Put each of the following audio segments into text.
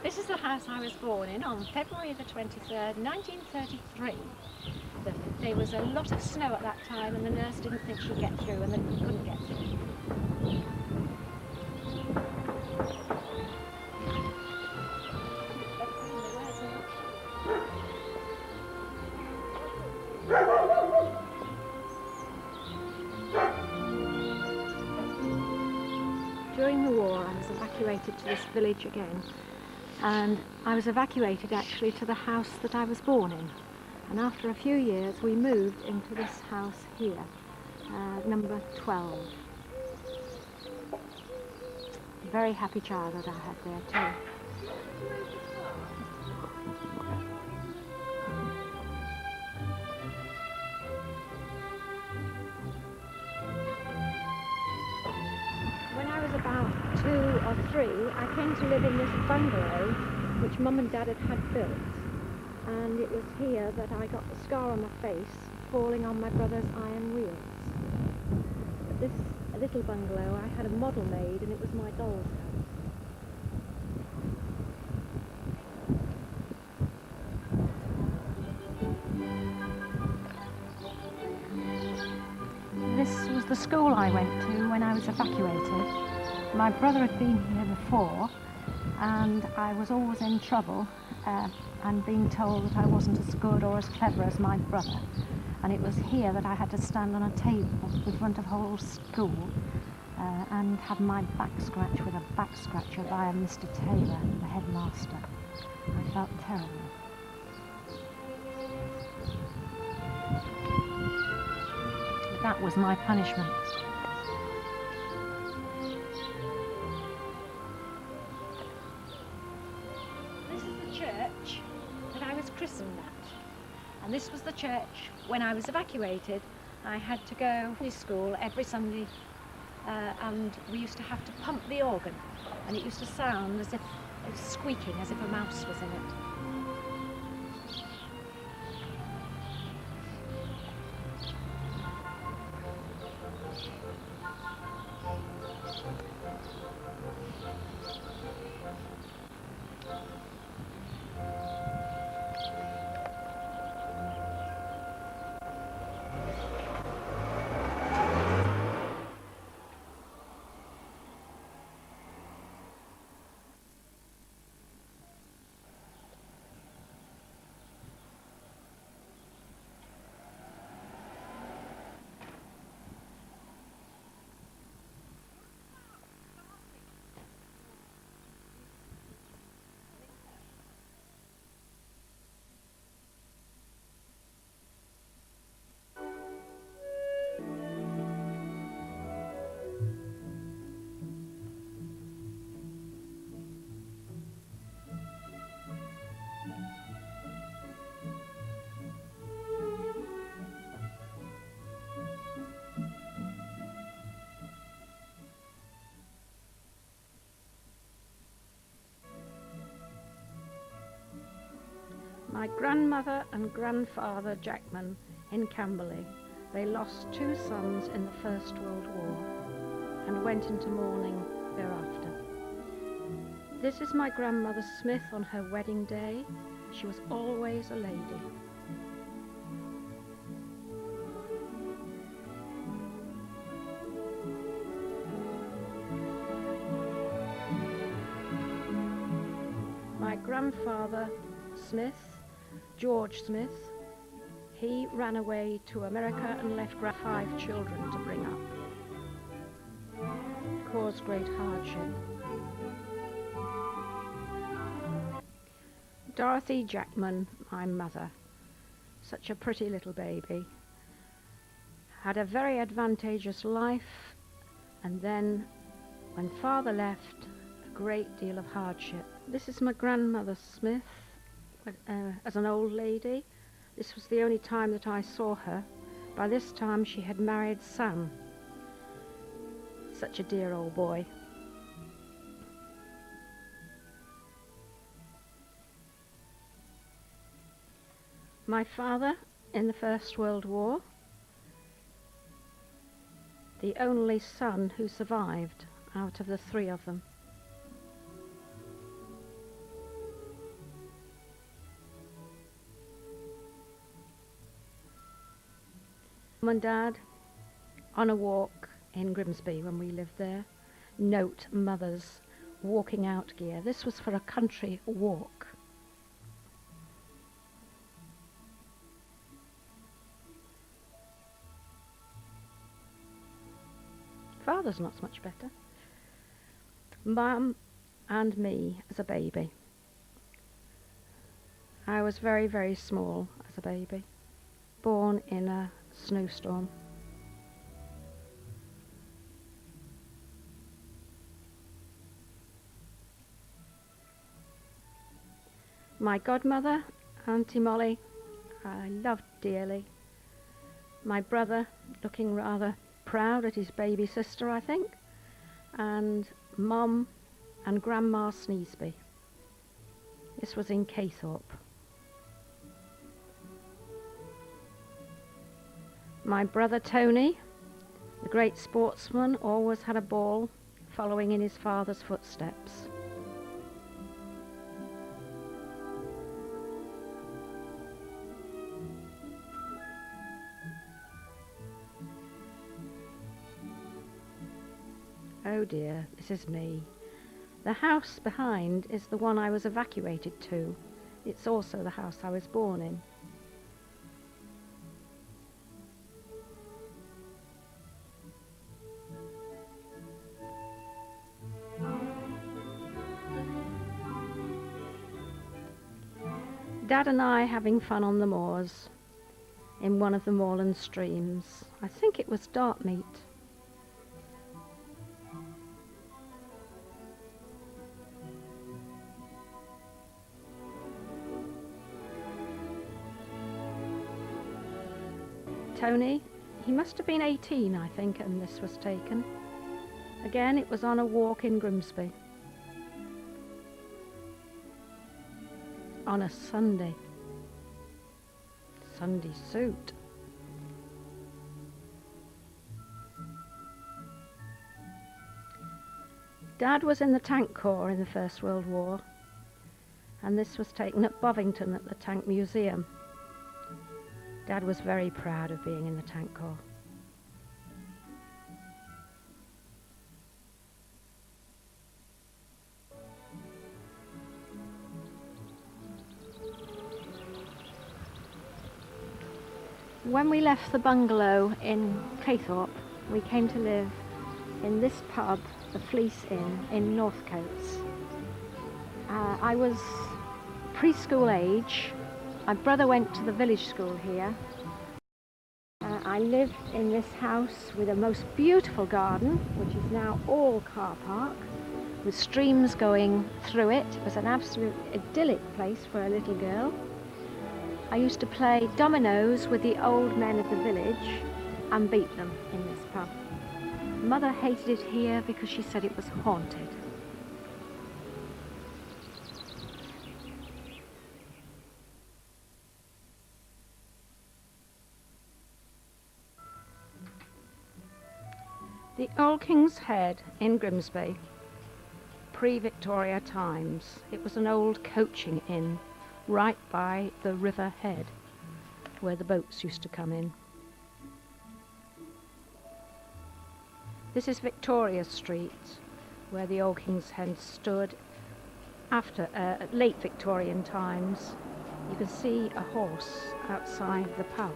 This is the house I was born in on February the 23rd, 1933. There was a lot of snow at that time and the nurse didn't think she'd get through and that we couldn't get through. During the war I was evacuated to this village again, and I was evacuated actually to the house that I was born in, and after a few years we moved into this house here, number 12. A very happy childhood I had there too. About 2 or 3, I came to live in this bungalow which Mum and Dad had built, and it was here that I got the scar on my face falling on my brother's iron wheels. But this little bungalow, I had a model made and it was my doll's house. This was the school I went to when I was evacuated. My brother had been here before and I was always in trouble and being told that I wasn't as good or as clever as my brother. And it was here that I had to stand on a table in front of the whole school and have my back scratched with a back scratcher by a Mr. Taylor, the headmaster. I felt terrible. That was my punishment. This is the church that I was christened at. And this was the church when I was evacuated. I had to go to school every Sunday and we used to have to pump the organ. And it used to sound as if it was squeaking, as if a mouse was in it. My grandmother and grandfather Jackman in Camberley, they lost 2 sons in the First World War and went into mourning thereafter. This is my grandmother Smith on her wedding day. She was always a lady. My grandfather Smith, George Smith, he ran away to America and left 5 children to bring up. Caused great hardship. Dorothy Jackman, my mother, such a pretty little baby, had a very advantageous life, and then when father left, a great deal of hardship. This is my grandmother Smith as an old lady. This was the only time that I saw her. By this time she had married Sam, such a dear old boy. My father in the First World War, the only son who survived out of the 3 of them. Mum and Dad on a walk in Grimsby when we lived there. Note Mother's walking out gear. This was for a country walk. Father's not so much better. Mum and me as a baby. I was very, very small as a baby, born in a snowstorm. My godmother, Auntie Molly, I loved dearly. My brother, looking rather proud at his baby sister, I think, and Mum and Grandma Sneesby. This was in Caythorpe. My brother Tony, the great sportsman, always had a ball, following in his father's footsteps. Oh dear, this is me. The house behind is the one I was evacuated to. It's also the house I was born in. Dad and I having fun on the moors in one of the moorland streams. I think it was Dartmeet. Tony, he must have been 18, I think, and this was taken. Again, it was on a walk in Grimsby. On a Sunday. Sunday suit. Dad was in the Tank Corps in the First World War, and this was taken at Bovington at the Tank Museum. Dad was very proud of being in the Tank Corps. When we left the bungalow in Caythorpe, we came to live in this pub, the Fleece Inn, in Northcotes. I was preschool age. My brother went to the village school here. I lived in this house with a most beautiful garden, which is now all car park, with streams going through it. It was an absolute idyllic place for a little girl. I used to play dominoes with the old men of the village and beat them in this pub. Mother hated it here because she said it was haunted. The Old King's Head in Grimsby, pre-Victoria times. It was an old coaching inn right by the river head where the boats used to come in. This is Victoria Street, where the Old King's Head stood after late Victorian times. You can see a horse outside the pub.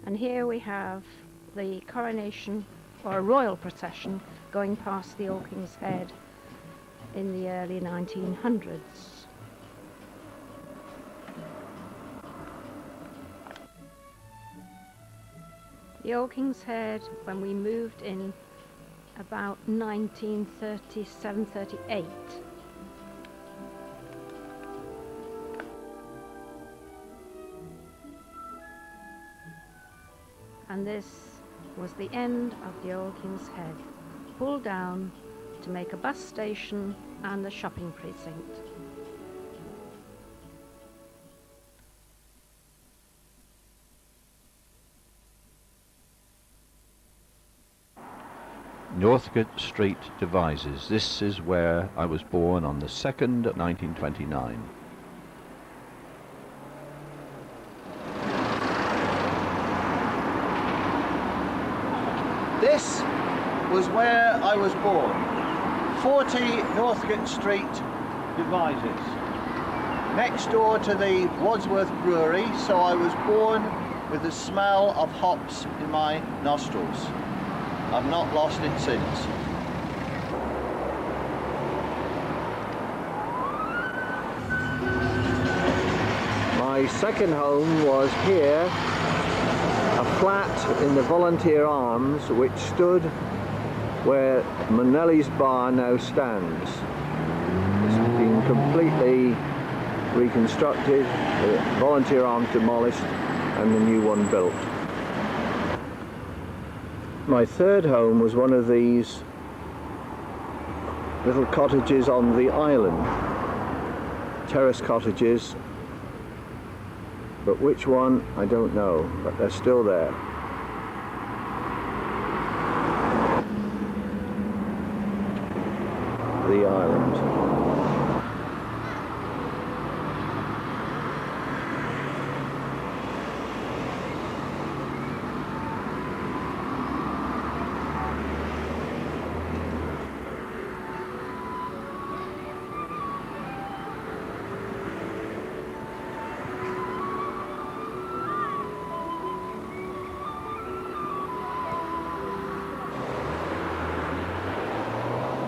And here we have the coronation or a royal procession going past the Old King's Head in the early 1900s. The Old King's Head, when we moved in about 1937-38, and this was the end of the Old King's Head, pulled down to make a bus station and a shopping precinct. Northcote Street Devizes. This is where I was born on the 2nd, 1929. This was where I was born, 40 Northgate Street, Devizes, next door to the Wadsworth Brewery, so I was born with the smell of hops in my nostrils. I've not lost it since. My second home was here, a flat in the Volunteer Arms which stood where Manelli's Bar now stands. It's been completely reconstructed, the Volunteer Arms demolished and the new one built. My third home was one of these little cottages on the island, terrace cottages, but which one I don't know, but they're still there. The island.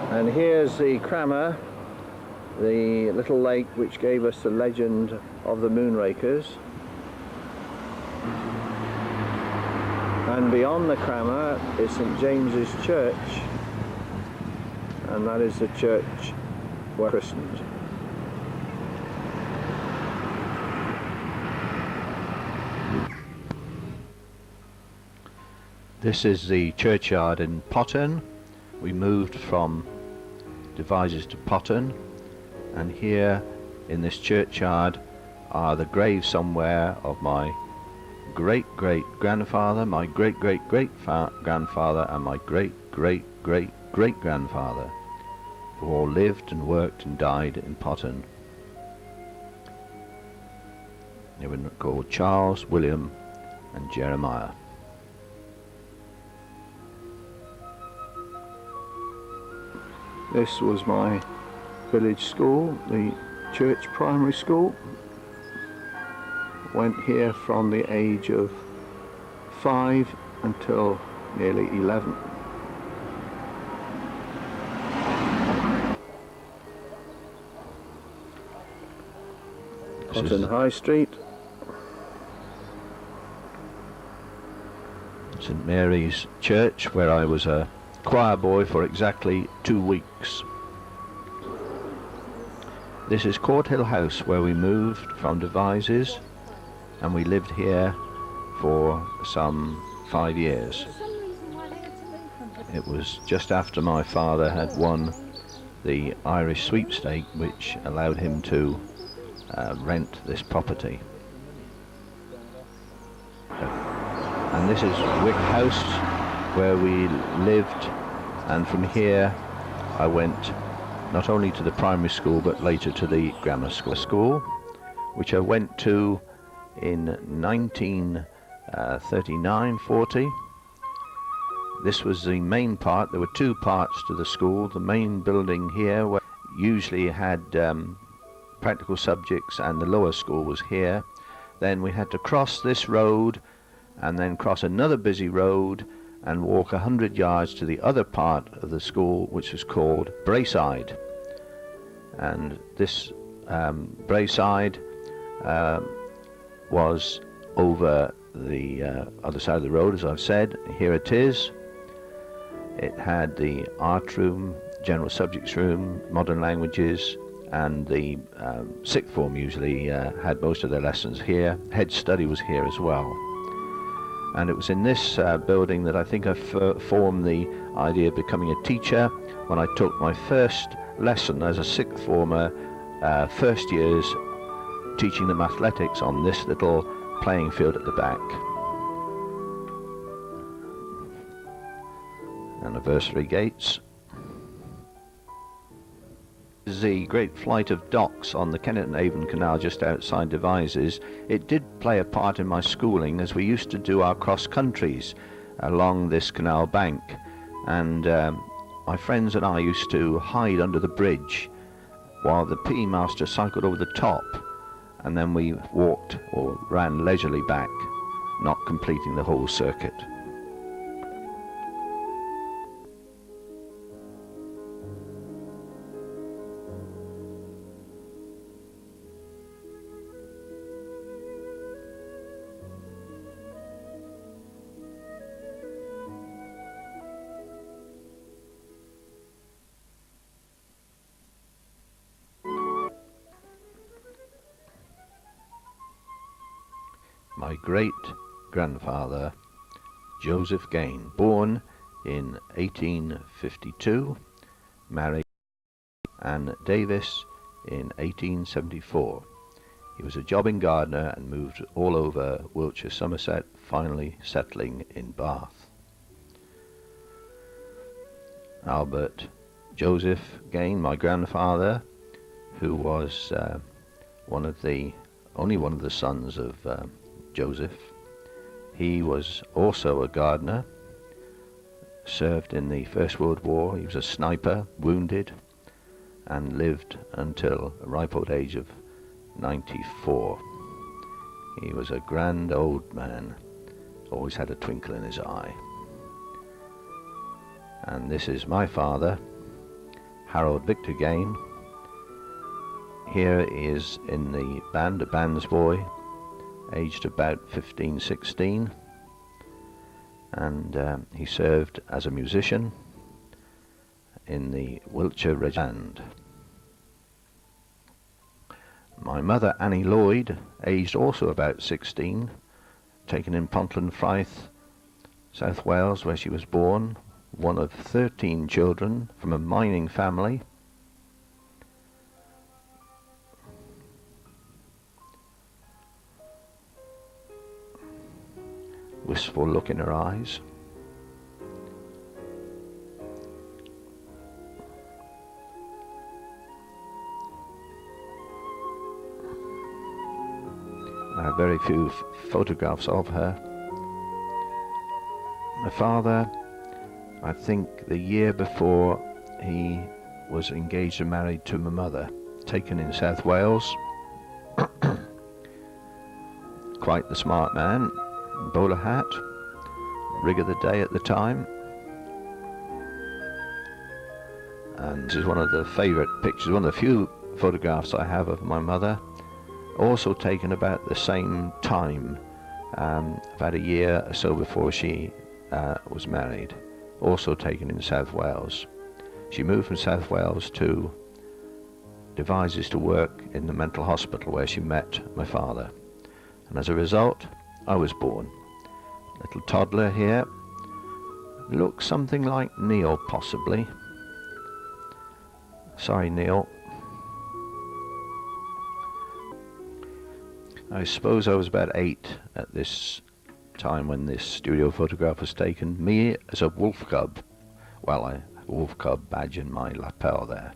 And here's the Crammer, the little lake which gave us the legend of the Moonrakers. And beyond the Crammer is St James's Church, and that is the church where christened. This is the churchyard in Potton. We moved from Devizes to Potton, and here in this churchyard are the graves somewhere of my great-great-grandfather, my great-great-great-grandfather, and my great-great-great-great-grandfather, who all lived and worked and died in Potton. They were called Charles, William, and Jeremiah. This was my village school, the church primary school. Went here from the age of 5 until nearly 11. Potton High Street. St Mary's Church, where I was a choir boy for exactly 2 weeks. This is Court Hill House, where we moved from Devizes, and we lived here for some 5 years. It was just after my father had won the Irish sweepstake, which allowed him to rent this property. And this is Wick House, where we lived, and from here I went not only to the primary school but later to the grammar school, which I went to in 1939-40. This was the main part. There were 2 parts to the school. The main building here where usually had practical subjects, and the lower school was here. Then we had to cross this road and then cross another busy road and walk 100 yards to the other part of the school, which was called Braeside. And this Braeside was over the other side of the road, as I've said. Here it is. It had the art room, general subjects room, modern languages, and the sixth form usually had most of their lessons here. Head study was here as well. And it was in this building that I think I formed the idea of becoming a teacher when I took my first lesson as a sixth former, first years, teaching them athletics on this little playing field at the back. Anniversary gates. This is the great flight of docks on the Kennet and Avon Canal just outside Devizes. It did play a part in my schooling, as we used to do our cross countries, along this canal bank, and my friends and I used to hide under the bridge while the PE master cycled over the top, and then we walked or ran leisurely back, not completing the whole circuit. My great-grandfather, Joseph Gain, born in 1852, married Anne Davis in 1874. He was a jobbing gardener and moved all over Wiltshire, Somerset, finally settling in Bath. Albert Joseph Gain, my grandfather, who was only one of the sons of Joseph. He was also a gardener, served in the First World War. He was a sniper, wounded, and lived until a ripe old age of 94. He was a grand old man, always had a twinkle in his eye. And this is my father, Harold Victor Gain. Here he is in the band, a band's boy, aged about 15, 16, and he served as a musician in the Wiltshire Regiment. My mother, Annie Lloyd, aged also about 16, taken in Pontland Ffraeth, South Wales, where she was born, one of 13 children from a mining family. Wistful look in her eyes. I have very few photographs of her. My father, I think the year before he was engaged and married to my mother, taken in South Wales. Quite the smart man. Bowler hat, rig of the day at the time, and this is one of the favourite pictures, one of the few photographs I have of my mother, also taken about the same time, about a year or so before she was married, also taken in South Wales. She moved from South Wales to Devizes to work in the mental hospital where she met my father, and as a result I was born. Little toddler here, looks something like Neil possibly. Sorry Neil. I suppose I was about 8 at this time when this studio photograph was taken. Me as a wolf cub. Well, I have a wolf cub badge in my lapel there.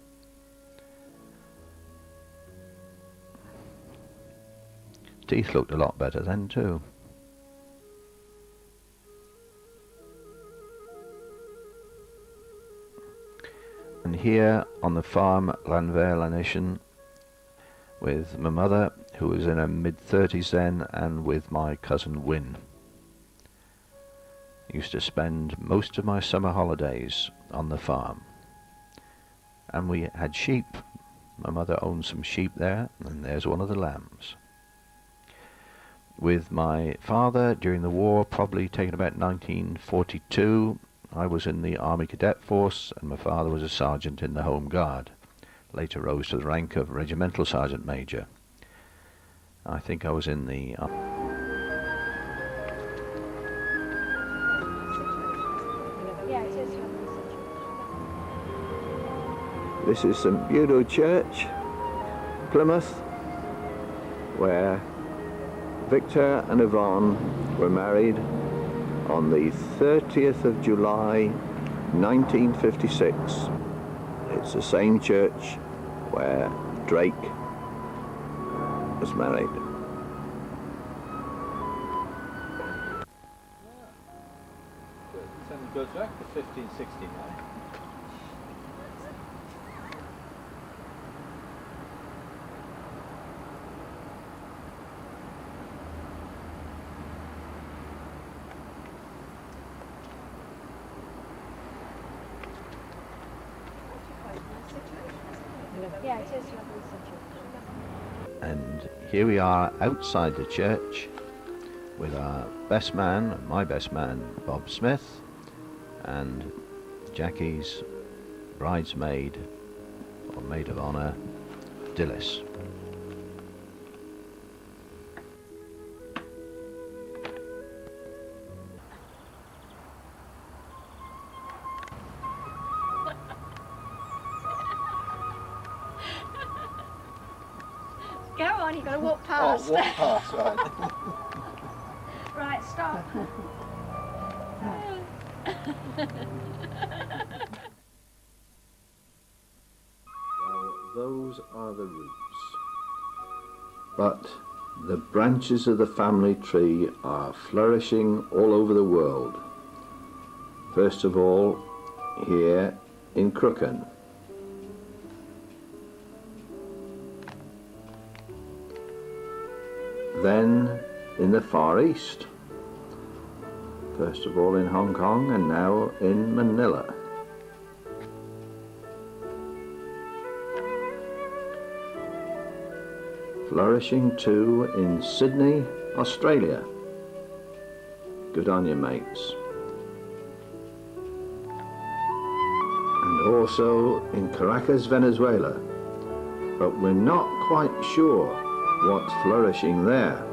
Teeth looked a lot better then too. And here on the farm Llanfairlynesian with my mother, who was in her mid-30s then, and with my cousin Wyn. I used to spend most of my summer holidays on the farm. And we had sheep. My mother owned some sheep there, and there's one of the lambs. With my father during the war, probably taken about 1942, I was in the Army Cadet Force, and my father was a sergeant in the Home Guard. Later rose to the rank of Regimental Sergeant Major. I think I was in the... This is St Budo Church, Plymouth, where Victor and Yvonne were married on the 30th of July 1956. It's the same church where Drake was married. and it goes back to 1569. Yeah, it is lovely situation. And here we are outside the church with our best man, my best man, Bob Smith, and Jackie's bridesmaid, or maid of honour, Dilys. Go on, you've got to walk past. Oh, walk past, right. Right, stop. Well, those are the roots. But the branches of the family tree are flourishing all over the world. First of all, here in Crooken. Then in the Far East. First of all in Hong Kong and now in Manila. Flourishing too in Sydney, Australia. Good on you, mates. And also in Caracas, Venezuela. But we're not quite sure what's flourishing there.